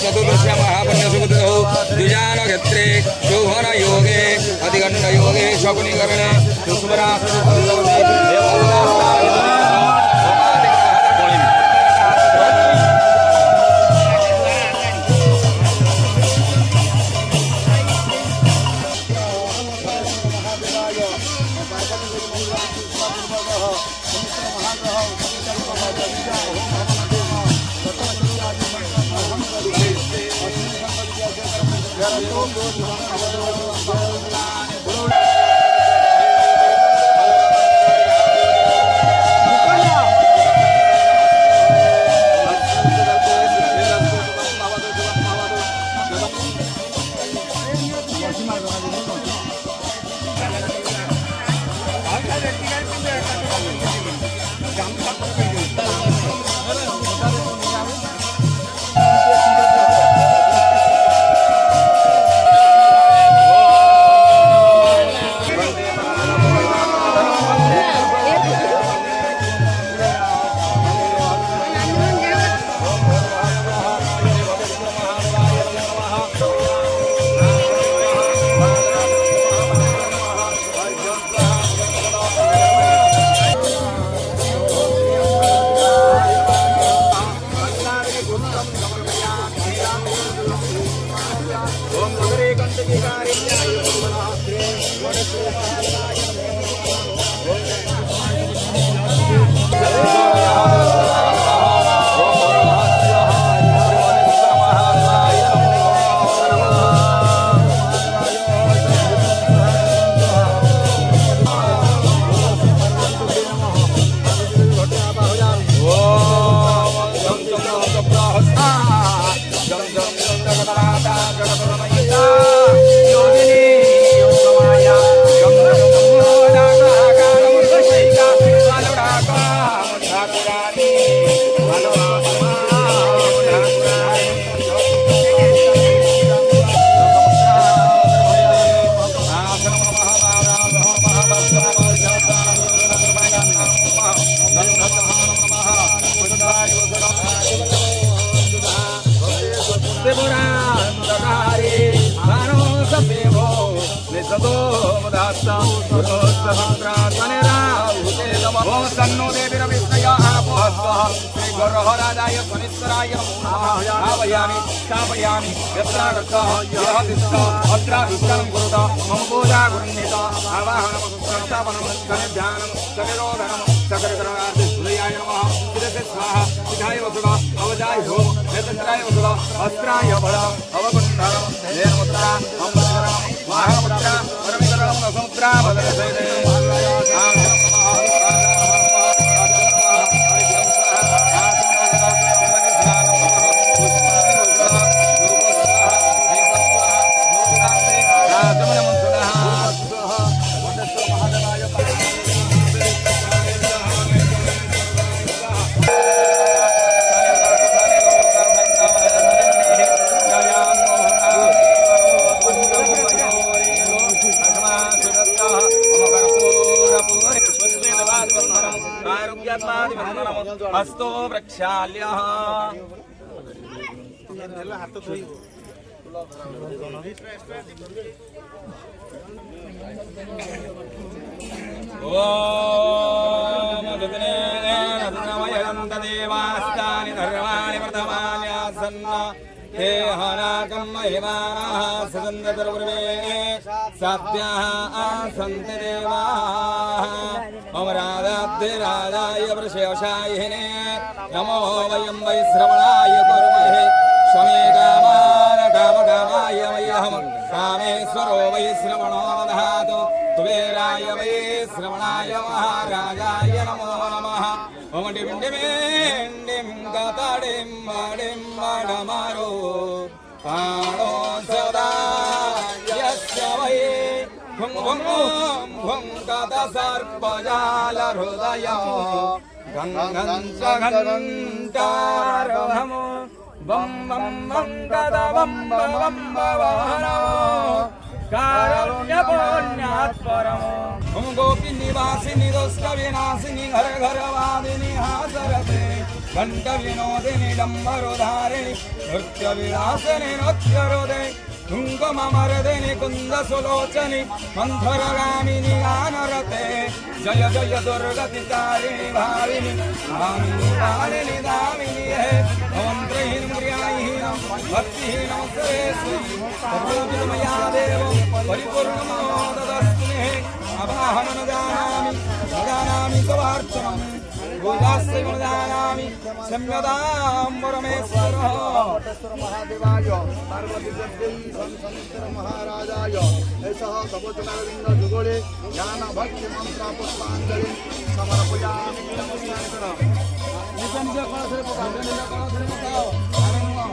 चतुर्दश महापुण्यसुकृतौ द्विजानक्षत्रे शोभन योगे अधिगण्ड योगे शकुनिकरणे ओम सन्नो देवीर विष्णुयाः पुष्पः श्री गुरुहराजाय स्वनिश्वराय स्थापयामि स्थापयामि यत्रागतः यः तिष्ठः अत्राधिष्ठं कुरुत मम पूजा गुरुणीत आवाहनं संस्थापनं ध्यानं सविरोधनं सकलकरणार्थिसूर्याय नमः शिरसे स्वाहा विधाय वसुधा अवजाय भूम नेत्राय वसुधा अस्त्राय बलम् अवकुण्ठनं लेनमुद्रा अम्बरं वाहनमुद्रा परमिकरं रसमुद्रा बदलसैते हस्तो प्रक्षाल्यः हाथ धोई ओम देवास्तानि धर्माणि प्रथमान्यासन्न हे हनाकं महिमानः सदन्तर्वर्वे सात्याः आसन्ति देवाः ओम राधाधिराजाय वृषेशायिने नमो वयं वै श्रवणाय कुर्महे शमे कामान कामकामाय वयहं कामेश्वरो वै श्रवणो नमः कुबेराय वै श्रवणाय महाराजाय नमो नमः ओम डिम डिम डिम गताडिम डिम डमारो पाणो सदा यस्य वै भुं भुं भुं गता सर्पजाल हृदय गंगं च घंटारवहमो बम बम बम गदा बम बम बम कारुण्यपुण्यात् परमो ओम गोपी निवासिनी दोष्ट विनाशिनी घर घर वादिनी हासरते घंट विनोदिनी डम्बरोधारिणी नृत्य विलासिनी नृत्य रोदे कुङ्कुममर्दिनी कुन्द सुलोचनी मन्थरगामिनी गानरते जय जय दुर्गति तारिणी भाविनी भामिनी भामिनी दामिनी है मंत्रहीन मृयाहीन भक्तिहीन सुरेश्वरी सर्वोपमया देव परिपूर्णमोदस्तु मे अवाहन न जानामि स्वार्थम् भूयास्य न जानामि सम्यदां परमेश्वरः महादेवाय पार्वती देवी शंकर महाराजाय ऐसा तपोचनालिंग जुगोले ज्ञान भक्ति मंत्र पुष्पांजलि समर्पयामि नमस्कार निजन के पास रे भगवान ने पास रे बताओ आनंद